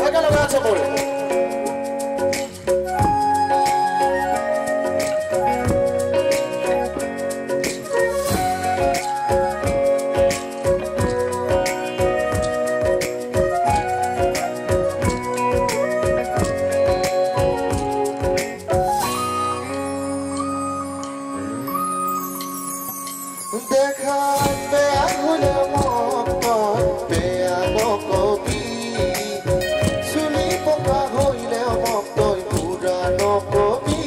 এখানে গাছে পড়ে দেখা বেয়া হলে মন বেয়ানো কবি চুলি পকা হইলে মন তই পুরানো কবি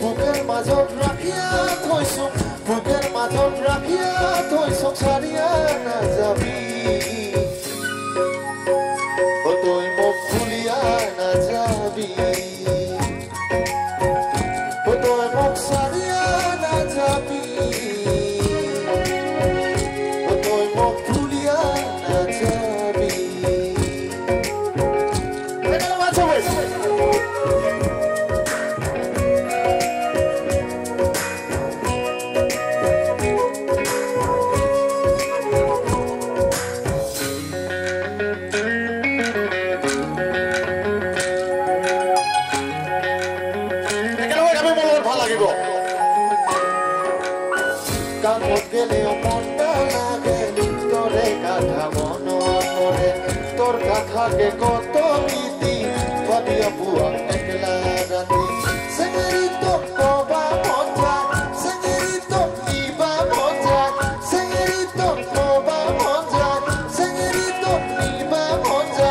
বুকের মাজত রাখিয়া থৈছো বুকের মাজত রাখিয়া থৈছো ছাড়িয়া নাযাবি তই মোক ভুলিয়া নাযাবি তই মোক ছাড়িয়া নাযাবি কামত গেলেও মনটা লাগে তোরে কথা মন করে তোর কথাকে কত নীতি ভাবিয়া বুয়া একলা রাতি সেঙ্গেরিতো কবা মজা সেঙ্গেরিতো নিবা মজা সেঙ্গেরিতো কবা মজা সেঙ্গেরিতো নিবা মজা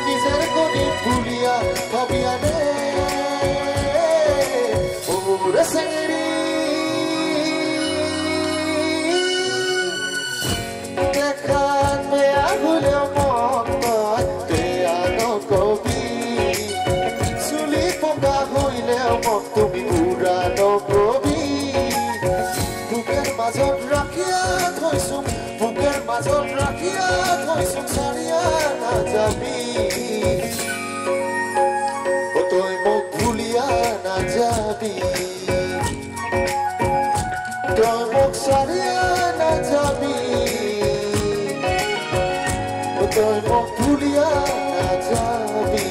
নিজের গনি ভুলিয়া ভাবিয়া রে ওরে সেঙ্গেরি তুমি পুরানো কবি বুকের মাজত রাখিয়া থৈছো বুকের মাজত রাখিয়া থৈছো ছাড়িয়া নাযাবি তই মোক ভুলিয়া নাযাবি তই মোক ছাড়িয়া নাযাবি তই মোক ভুলিয়া নাযাবি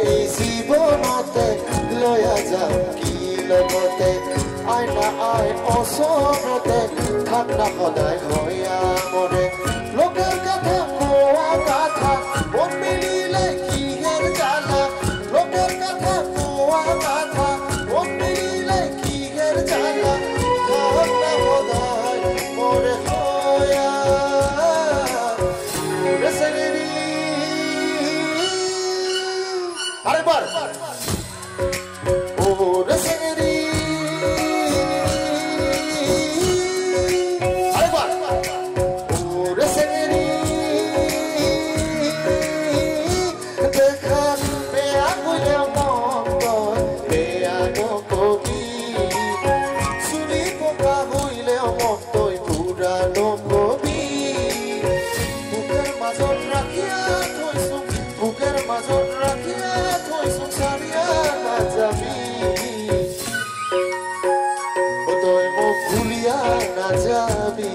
এই জীবনতে লয়া যাম কি লগতে আইনা আই অচৰতে থাক না সদায় হয়া মৰে লোকৰ কথা কোৱা কথা মন মিলিলে কিহেৰ জ্বালা লোকৰ কথা কোৱা কথা মন মিলিলে কিহেৰ জ্বালা থাক না সদায় মৰে হয়া মৰে চেঙেৰি আরেকবার ওরে সেঙ্গেরি আরেকবার ওরে সেঙ্গেরি দেখা বেয়া হইলে মন বেয়ানো কবি চুলি পোকা হইলে মন তই পুরানো কবি বুকের মাজত রাখিয়া থৈছো বুকের মাজত রাখিয়া থৈছো ছাড়িয়া নাযাবি তই মোক ভুলিয়া নাযাবি